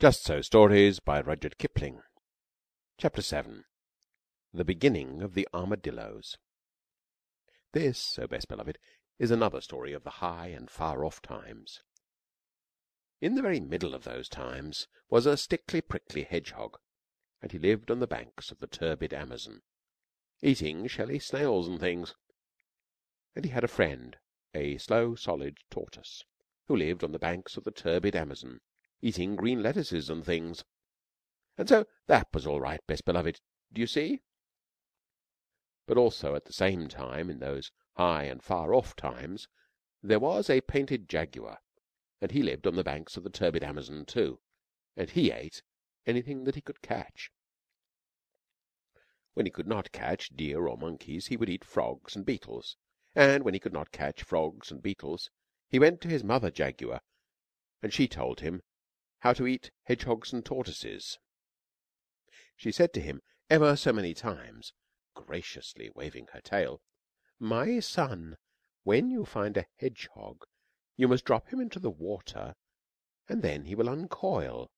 Just So Stories by Rudyard Kipling. Chapter 7. The Beginning of the Armadillos. This, O best beloved, is another story of the high and far off times. In the very middle of those times was a stickly prickly hedgehog, and he lived on the banks of the turbid Amazon, eating shelly snails and things. And he had a friend, a slow solid tortoise, who lived on the banks of the turbid Amazon, eating green lettuces and things. And so that was all right, best beloved, do you see? But also at the same time, in those high and far off times, there was a painted jaguar, and he lived on the banks of the turbid Amazon too, and he ate anything that he could catch. When he could not catch deer or monkeys, he would eat frogs and beetles, and when he could not catch frogs and beetles, he went to his mother jaguar, and she told him how to eat hedgehogs and tortoises. She said to him ever so many times, graciously waving her tail, "My son, when you find a hedgehog, you must drop him into the water, and then he will uncoil.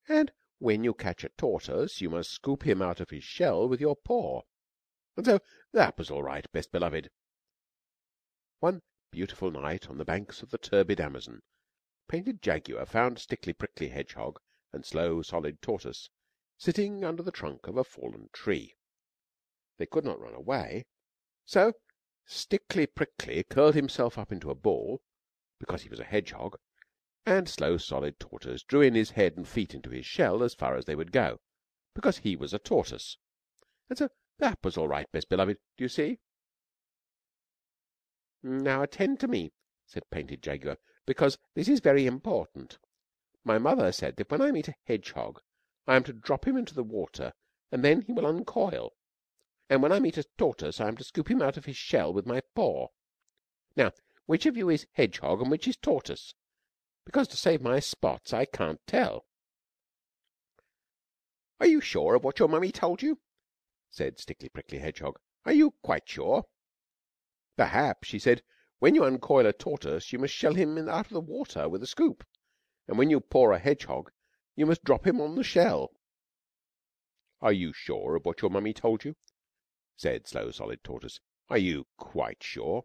And when you catch a tortoise, you must scoop him out of his shell with your paw." And so that was all right, best beloved. One beautiful night on the banks of the turbid Amazon, Painted Jaguar found Stickly Prickly Hedgehog and Slow Solid Tortoise sitting under the trunk of a fallen tree. They could not run away, so Stickly Prickly curled himself up into a ball, because he was a hedgehog, and Slow Solid Tortoise drew in his head and feet into his shell as far as they would go, because he was a tortoise. And so that was all right, best beloved, do you see? "Now attend to me," said Painted Jaguar, "because this is very important. My mother said that when I meet a hedgehog I am to drop him into the water, and then he will uncoil. And when I meet a tortoise I am to scoop him out of his shell with my paw. Now, which of you is hedgehog and which is tortoise? Because to save my spots I can't tell." "Are you sure of what your mummy told you?" said Stickly Prickly Hedgehog. "Are you quite sure?" "Perhaps," she said. "When you uncoil a tortoise you must shell him out of the water with a scoop, and when you paw a hedgehog you must drop him on the shell." "Are you sure of what your mummy told you?" said Slow Solid Tortoise. "Are you quite sure?"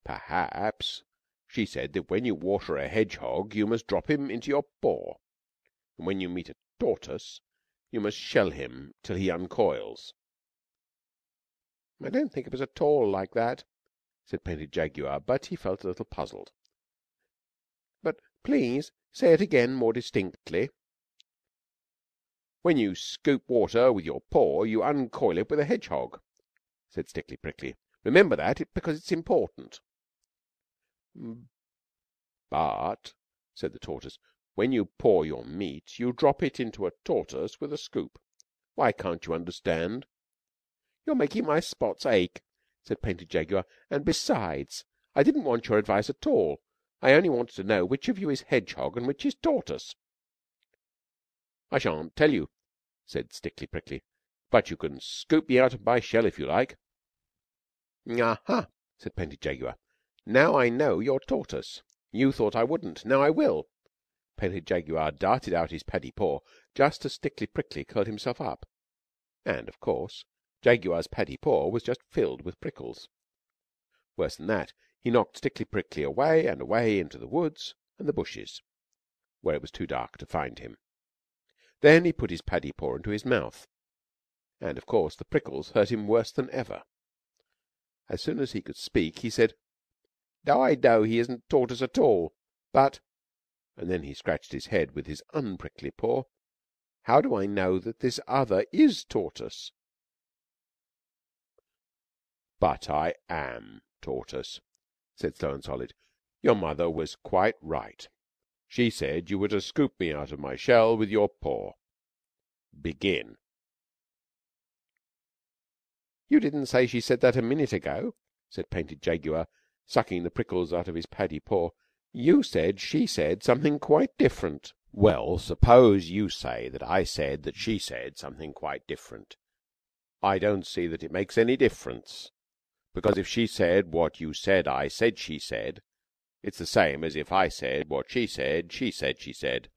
"Perhaps. She said that when you water a hedgehog you must drop him into your paw, and when you meet a tortoise you must shell him till he uncoils." "I don't think it was at all like that," said Painted Jaguar, but he felt a little puzzled. "But please say it again more distinctly." "When you scoop water with your paw you uncoil it with a hedgehog," said Stickly Prickly. "Remember that, because it's important." "But," said the tortoise, "when you paw your meat you drop it into a tortoise with a scoop. Why can't you understand?" "You're making my spots ache," said Painted Jaguar, "and besides, I didn't want your advice at all. I only wanted to know which of you is hedgehog and which is tortoise." "I shan't tell you," said Stickly Prickly, "but you can scoop me out of my shell if you like." "Aha!" said Painted Jaguar. "Now I know you're tortoise. You thought I wouldn't. Now I will." Painted Jaguar darted out his paddy paw just as Stickly Prickly curled himself up, and, of course, Jaguar's paddy paw was just filled with prickles. Worse than that, he knocked Stickly Prickly away and away into the woods and the bushes, where it was too dark to find him. Then he put his paddy paw into his mouth, and, of course, the prickles hurt him worse than ever. As soon as he could speak, he said, "I know he isn't tortoise at all, but," and then he scratched his head with his unprickly paw, "how do I know that this other is tortoise?" "But I am tortoise," said Slow and Solid. "Your mother was quite right. She said you were to scoop me out of my shell with your paw. Begin." "You didn't say she said that a minute ago," said Painted Jaguar, sucking the prickles out of his paddy paw. "You said she said something quite different." "Well, suppose you say that I said that she said something quite different. I don't see that it makes any difference, because if she said what you said I said she said, it's the same as if I said what she said she said she said."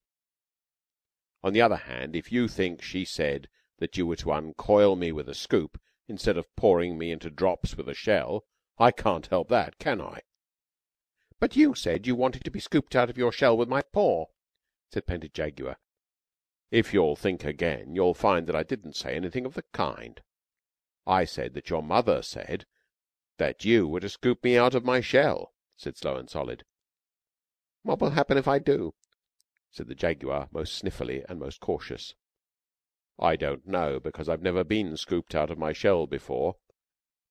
On the other hand, if you think she said that you were to uncoil me with a scoop instead of pouring me into drops with a shell, I can't help that, can I?" "But you said you wanted to be scooped out of your shell with my paw," said Painted Jaguar. "If you'll think again, you'll find that I didn't say anything of the kind. I said that your mother said that you were to scoop me out of my shell," said Slow and Solid. "What will happen if I do?" said the Jaguar, most sniffily and most cautious. "I don't know, because I've never been scooped out of my shell before.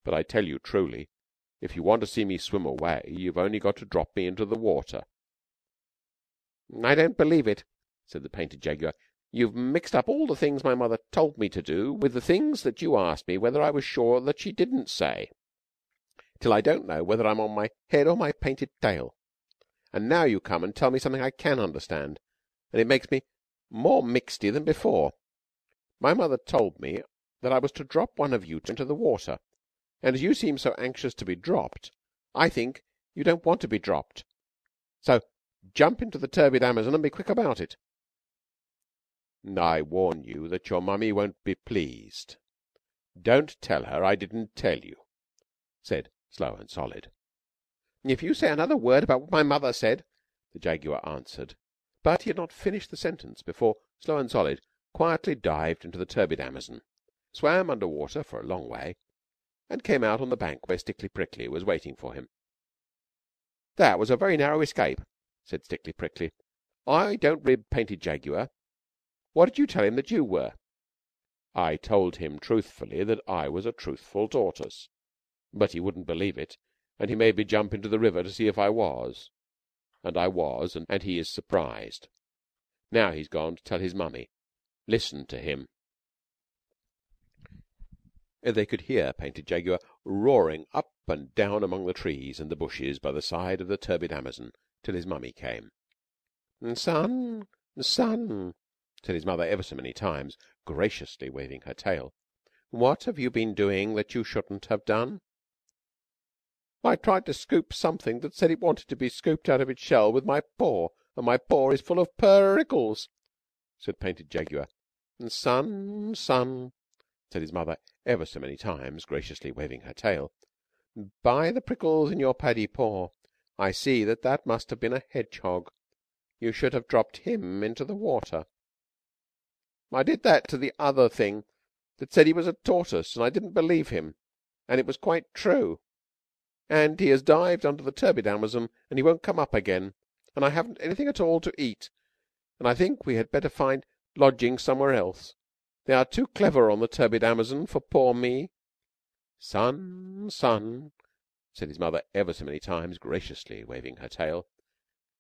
But I tell you truly, if you want to see me swim away, you've only got to drop me into the water." "I don't believe it," said the Painted Jaguar. "You've mixed up all the things my mother told me to do with the things that you asked me whether I was sure that she didn't say, till I don't know whether I'm on my head or my painted tail. And now you come and tell me something I can understand, and it makes me more mixedy than before. My mother told me that I was to drop one of you into the water, and as you seem so anxious to be dropped, I think you don't want to be dropped. So jump into the turbid Amazon and be quick about it." "I warn you that your mummy won't be pleased. Don't tell her I didn't tell you," said Slow and Solid. "If you say another word about what my mother said," the Jaguar answered. But he had not finished the sentence before Slow and Solid quietly dived into the turbid Amazon, swam under water for a long way, and came out on the bank where Stickly Prickly was waiting for him. "That was a very narrow escape," said Stickly Prickly. "I don't rib Painted Jaguar. What did you tell him that you were?" "I told him truthfully that I was a truthful tortoise. But he wouldn't believe it, and he made me jump into the river to see if I was. And I was, and he is surprised. Now he's gone to tell his mummy. Listen to him." They could hear Painted Jaguar roaring up and down among the trees and the bushes by the side of the turbid Amazon till his mummy came. "Son, son," said his mother ever so many times, graciously waving her tail, "what have you been doing that you shouldn't have done?" "I tried to scoop something that said it wanted to be scooped out of its shell with my paw, and my paw is full of prickles," said Painted Jaguar. "Son, son," said his mother ever so many times, graciously waving her tail, "by the prickles in your paddy paw, I see that that must have been a hedgehog. You should have dropped him into the water." "I did that to the other thing that said he was a tortoise, and I didn't believe him, and it was quite true. And he has dived under the turbid Amazon, and he won't come up again, and I haven't anything at all to eat, and I think we had better find lodgings somewhere else. They are too clever on the turbid Amazon for poor me." "Son, son," said his mother ever so many times, graciously waving her tail,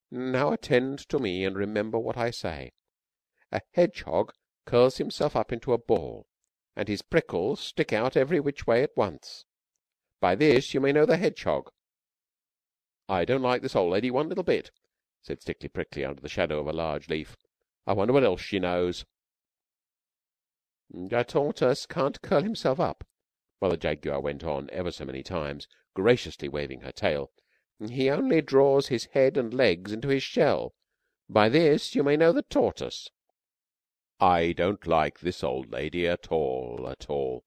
"now attend to me and remember what I say. A hedgehog curls himself up into a ball, and his prickles stick out every which way at once. By this you may know the hedgehog." "I don't like this old lady one little bit," said Stickly Prickly under the shadow of a large leaf. "I wonder what else she knows." "A tortoise can't curl himself up," Mother Jaguar went on ever so many times, graciously waving her tail. "He only draws his head and legs into his shell. By this you may know the tortoise." "I don't like this old lady at all,"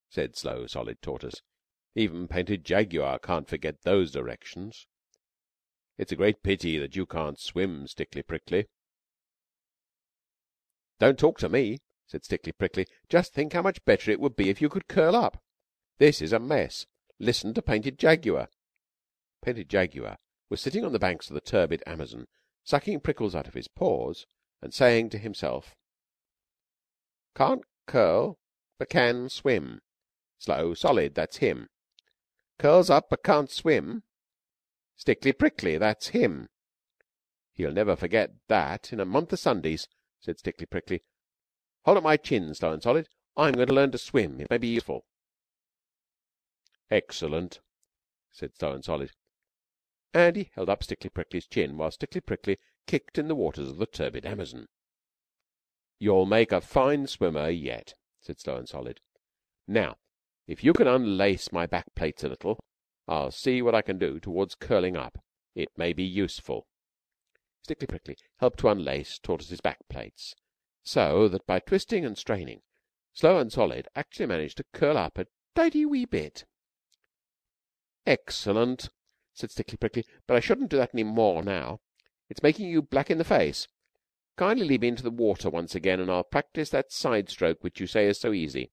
said Slow Solid Tortoise. "Even Painted Jaguar can't forget those directions. It's a great pity that you can't swim, Stickly Prickly." "Don't talk to me," said Stickly Prickly. "Just think how much better it would be if you could curl up. This is a mess. Listen to Painted Jaguar." Painted Jaguar was sitting on the banks of the turbid Amazon, sucking prickles out of his paws, and saying to himself, "Can't curl, but can swim. Slow Solid, that's him. Curls up, but can't swim. Stickly Prickly, that's him. He'll never forget that in a month of Sundays," said Stickly Prickly. "Hold up my chin, Slow and Solid. I'm going to learn to swim. It may be useful." "Excellent," said Slow and Solid, and he held up Stickly Prickly's chin while Stickly Prickly kicked in the waters of the turbid Amazon. "You'll make a fine swimmer yet," said Slow and Solid. "Now, if you can unlace my back plates a little, I'll see what I can do towards curling up. It may be useful." Stickly Prickly helped to unlace Tortoise's back plates, so that by twisting and straining, Slow and Solid actually managed to curl up a tidy wee bit. "Excellent," said Stickly Prickly, "but I shouldn't do that any more now. It's making you black in the face. Kindly leave me into the water once again, and I'll practise that side stroke which you say is so easy."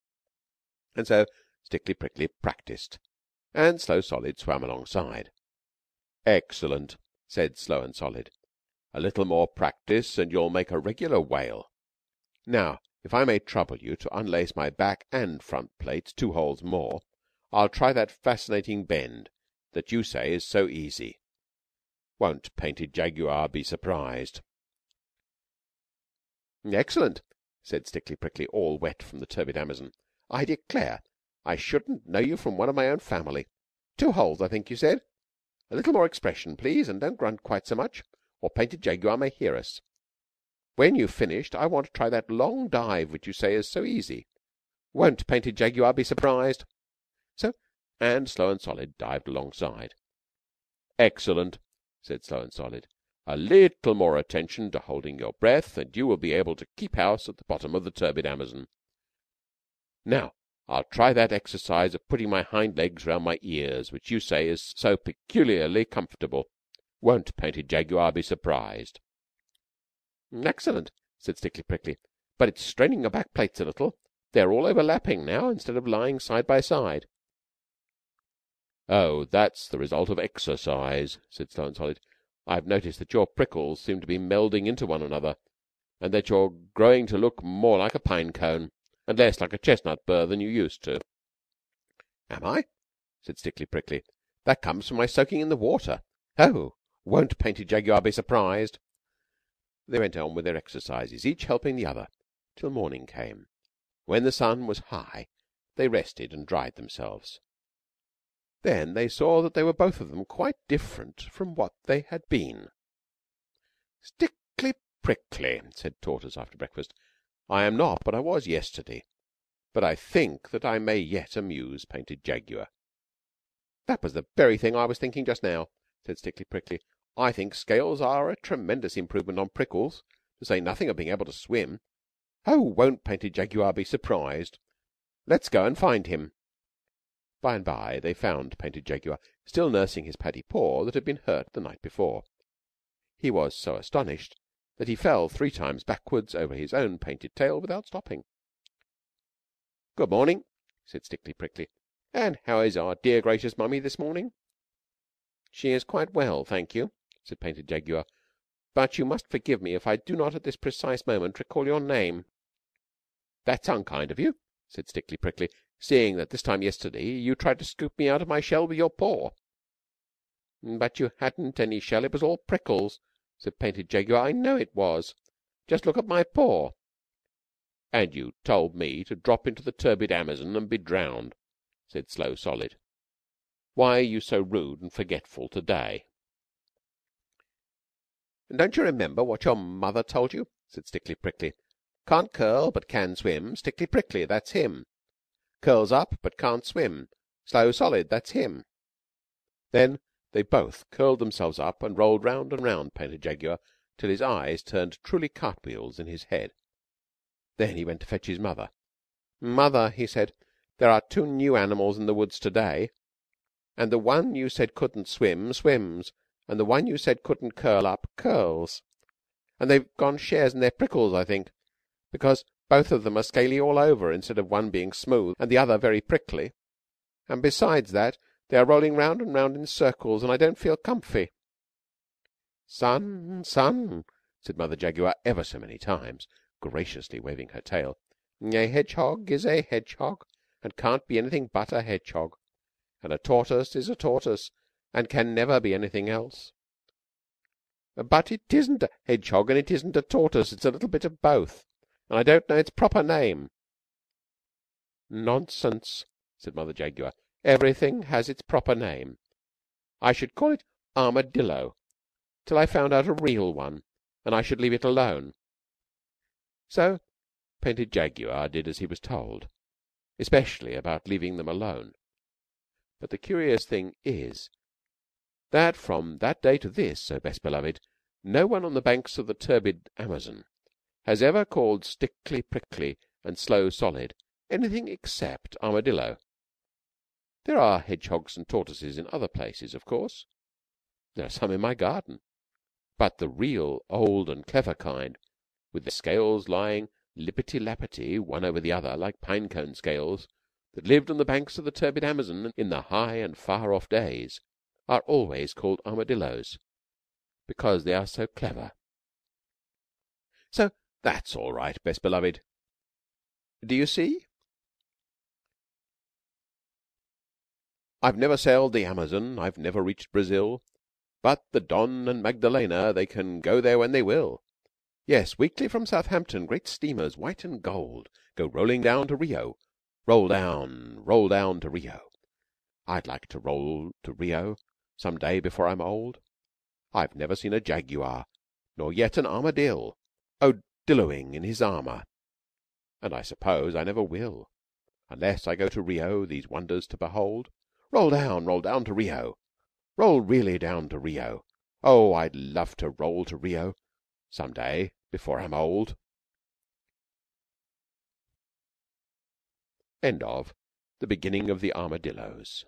And so Stickly Prickly practised, and Slow Solid swam alongside. "Excellent," said Slow and Solid. "A little more practice, and you'll make a regular whale. Now, if I may trouble you to unlace my back and front plates 2 holes more, I'll try that fascinating bend that you say is so easy. Won't Painted Jaguar be surprised?" "Excellent," said Stickly Prickly, all wet from the turbid Amazon. "I declare I shouldn't know you from one of my own family. 2 holes, I think you said. A little more expression, please, and don't grunt quite so much, or Painted Jaguar may hear us. When you've finished, I want to try that long dive which you say is so easy. Won't Painted Jaguar be surprised?" So, and Slow and Solid dived alongside. "Excellent," said Slow and Solid. "A little more attention to holding your breath, and you will be able to keep house at the bottom of the turbid Amazon. Now, I'll try that exercise of putting my hind legs round my ears, which you say is so peculiarly comfortable. Won't Painted Jaguar be surprised?" "Excellent," said Stickly Prickly, "but it's straining your back plates a little. They're all overlapping now, instead of lying side by side." "Oh, that's the result of exercise," said Slow and Solid. "I've noticed that your prickles seem to be melding into one another, and that you're growing to look more like a pine cone, and less like a chestnut burr than you used to." "Am I?" said Stickly Prickly. "That comes from my soaking in the water. Oh, won't Painted Jaguar be surprised?" They went on with their exercises, each helping the other, till morning came. When the sun was high, they rested and dried themselves. Then they saw that they were both of them quite different from what they had been. "Stickly Prickly," said Tortoise after breakfast, "I am not what I was yesterday, but I think that I may yet amuse Painted Jaguar." "That was the very thing I was thinking just now," said Stickly Prickly. "I think scales are a tremendous improvement on prickles, to say nothing of being able to swim. Oh, won't Painted Jaguar be surprised? Let's go and find him." By and by they found Painted Jaguar still nursing his paddy paw that had been hurt the night before. He was so astonished that he fell 3 times backwards over his own painted tail without stopping. "Good morning," said Stickly Prickly. "And how is our dear gracious mummy this morning?" "She is quite well, thank you," said Painted Jaguar. "But you must forgive me if I do not at this precise moment recall your name." "That's unkind of you," said Stickly Prickly, "seeing that this time yesterday you tried to scoop me out of my shell with your paw." "But you hadn't any shell. It was all prickles," said Painted Jaguar. "I know it was. Just look at my paw." "And you told me to drop into the turbid Amazon and be drowned," said Slow Solid. "Why are you so rude and forgetful to day?" "Don't you remember what your mother told you?" said Stickly Prickly. "Can't curl, but can swim. Stickly Prickly, that's him. Curls up, but can't swim. Slow Solid, that's him." Then they both curled themselves up and rolled round and round Painted Jaguar till his eyes turned truly cartwheels in his head. Then he went to fetch his mother. "Mother," he said, "there are 2 new animals in the woods to day, and the one you said couldn't swim, swims, and the one you said couldn't curl up, curls. And they've gone shares in their prickles, I think, because both of them are scaly all over, instead of one being smooth and the other very prickly. And besides that, they are rolling round and round in circles, and I don't feel comfy." "Son, son," said Mother Jaguar ever so many times, graciously waving her tail, "a hedgehog is a hedgehog, and can't be anything but a hedgehog. And a tortoise is a tortoise, and can never be anything else. But it isn't a hedgehog, and it isn't a tortoise. It's a little bit of both, and I don't know its proper name." "Nonsense," said Mother Jaguar. "Everything has its proper name. I should call it armadillo till I found out a real one, and I should leave it alone." So Painted Jaguar did as he was told, especially about leaving them alone. But the curious thing is that from that day to this, O Best Beloved, no one on the banks of the turbid Amazon has ever called Stickly Prickly and Slow Solid anything except armadillo. There are hedgehogs and tortoises in other places, of course. There are some in my garden. But the real old and clever kind, with their scales lying lippity-lappity one over the other like pine-cone scales, that lived on the banks of the turbid Amazon in the high and far-off days, are always called armadillos, because they are so clever. So that's all right, Best Beloved. Do you see? I've never sailed the Amazon, I've never reached Brazil, but the Don and Magdalena, they can go there when they will. Yes, weekly from Southampton, great steamers, white and gold, go rolling down to Rio. Roll down to Rio. I'd like to roll to Rio some day before I'm old. I've never seen a jaguar, nor yet an armadillo, dillowing in his armour, and I suppose I never will, unless I go to Rio these wonders to behold. Roll down to Rio. Roll really down to Rio. Oh, I'd love to roll to Rio some day before I'm old. End of The Beginning of the Armadillos.